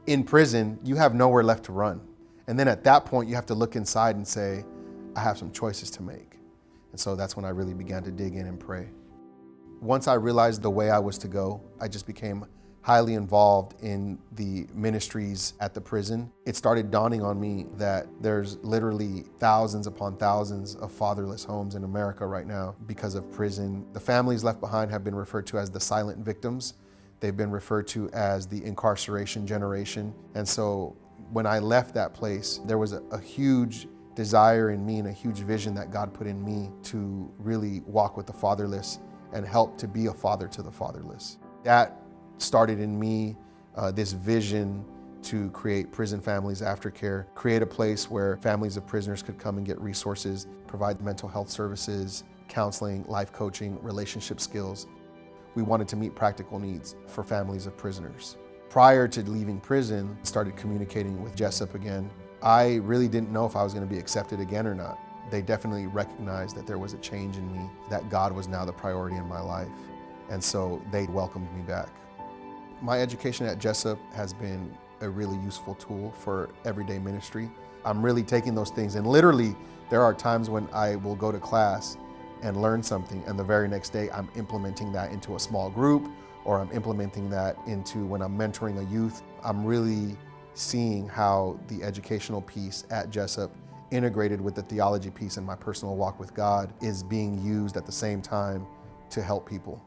in prison, you have nowhere left to run. And then at that point, you have to look inside and say, I have some choices to make. And so that's when I really began to dig in and pray. Once I realized the way I was to go, I just became highly involved in the ministries at the prison. It started dawning on me that there's literally thousands upon thousands of fatherless homes in America right now because of prison. The families left behind have been referred to as the silent victims. They've been referred to as the incarceration generation. And so when I left that place, there was a huge desire in me and a huge vision that God put in me to really walk with the fatherless and help to be a father to the fatherless. That started in me this vision to create Prison Families Aftercare, create a place where families of prisoners could come and get resources, provide mental health services, counseling, life coaching, relationship skills. We wanted to meet practical needs for families of prisoners. Prior to leaving prison, I started communicating with Jessup again. I really didn't know if I was going to be accepted again or not. They definitely recognized that there was a change in me, that God was now the priority in my life. And so they welcomed me back. My education at Jessup has been a really useful tool for everyday ministry. I'm really taking those things, and literally there are times when I will go to class and learn something, and the very next day I'm implementing that into a small group, or I'm implementing that into when I'm mentoring a youth. I'm really seeing how the educational piece at Jessup integrated with the theology piece in my personal walk with God is being used at the same time to help people.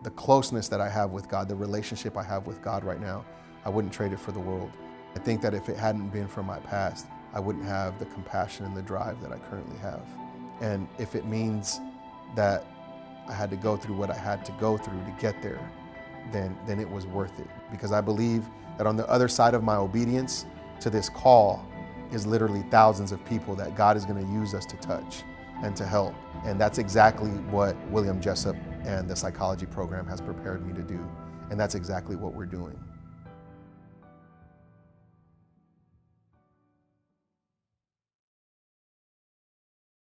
The closeness that I have with God, the relationship I have with God right now, I wouldn't trade it for the world. I think that if it hadn't been for my past, I wouldn't have the compassion and the drive that I currently have. And if it means that I had to go through what I had to go through to get there, then it was worth it. Because I believe that on the other side of my obedience to this call is literally thousands of people that God is going to use us to touch and to help. And that's exactly what William Jessup and the psychology program has prepared me to do. And that's exactly what we're doing.